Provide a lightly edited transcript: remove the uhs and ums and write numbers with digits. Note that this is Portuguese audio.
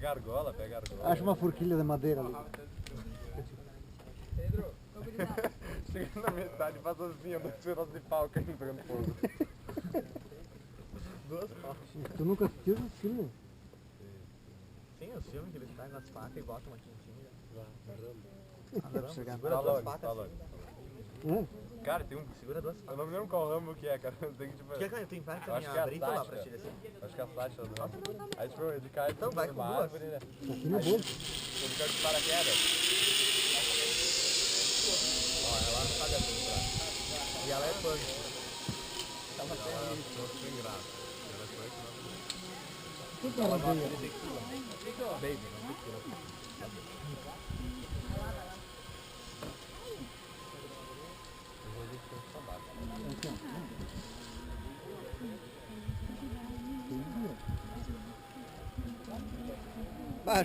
Pega argola, pega argola. Acha uma forquilha de madeira ali. Pedro, obrigado. Chega na metade, passa assim, 2 pedaços de pau caindo pegando fogo. 2 pau. Tu nunca assistiu esse filme? Sim, os filmes que eles pegam as facas e botam aqui em cima. Deve chegar. Segura Tá 2 longe, facas tá assim. longe. É? Cara, tem um... Segura 2 Eu facas. não me lembro qual ramo que é, cara. Tem que tipo... Quer que tu empate Eu a acho minha que é a brita lá pra Sasha. ti descer? Acho que é a Sasha do ramo. Aí tipo, ele cai Então vai numa com duas. árvore, né? Aqui no bolso. Ele cai de paraquedas. Ó, ela não paga tudo pra... E ela é fã. Ela ficou sem graça. Ela foi que não... O que ela veio? Baby, não tequila. Eu vou ver se tem um sabado.